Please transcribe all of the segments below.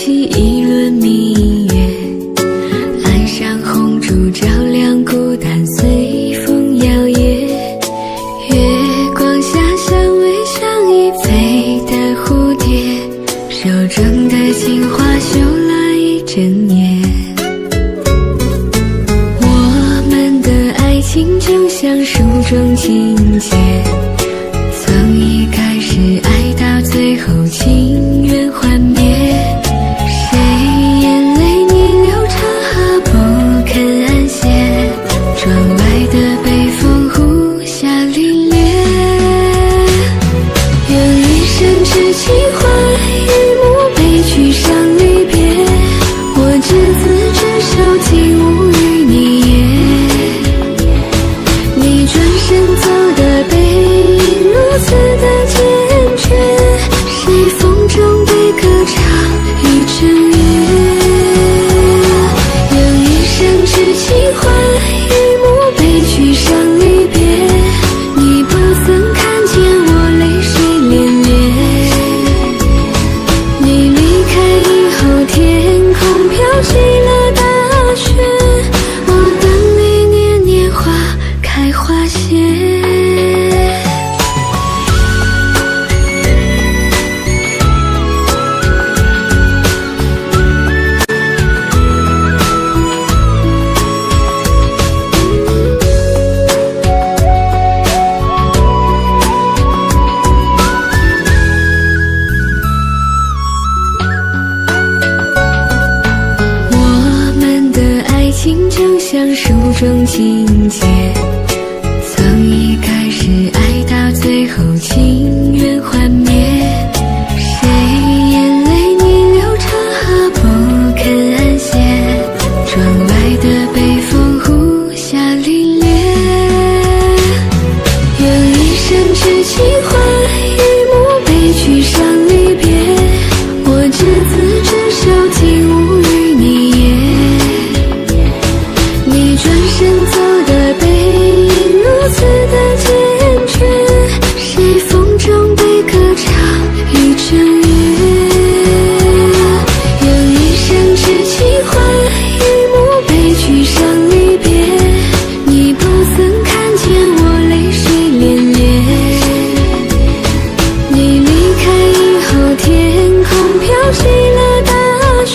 起一轮明月，岸上红烛照亮孤单，随风摇曳。月光下相偎像一飞的蝴蝶，手中的情话绣了一整夜。我们的爱情就像书中情节，从一开始爱到最后情缘幻灭。谁眼泪逆流成河不肯安歇，窗外的北风呼啸凛冽。用一生痴情换一幕悲剧伤离别，我执子之手竟无语你也。你转身走的背影如此的坚决，谁风中被歌唱一整夜。用一生痴情换一幕悲剧伤离别，你不曾看见我泪水涟涟。你离开以后天空飘起了大雪，我等你年年花开花谢。就像书中情节，从一开始爱到最后情缘幻灭。谁眼泪逆流成河不肯安歇，窗外的北风呼啸凛冽。用一生痴情换一幕悲剧伤离别，我执子之手竟无语你也。你转身走的背影如此的坚决，谁风中被歌唱一整夜。用一生痴情换一幕悲剧伤离别，你不曾看见我泪水涟涟。你离开以后天空飘起了大雪，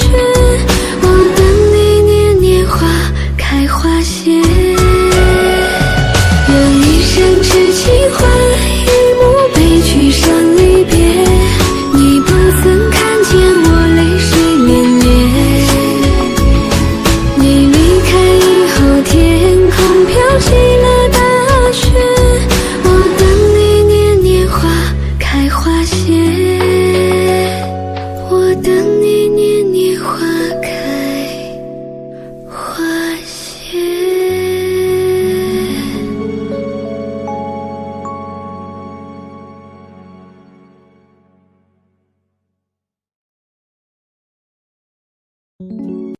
我等你年年花开花谢。用一生痴情换一幕悲剧伤离别，你不曾看见我泪水涟涟。你离开以后天空飘起了大雪，我等你年年花开花谢。我等你年年花开花谢。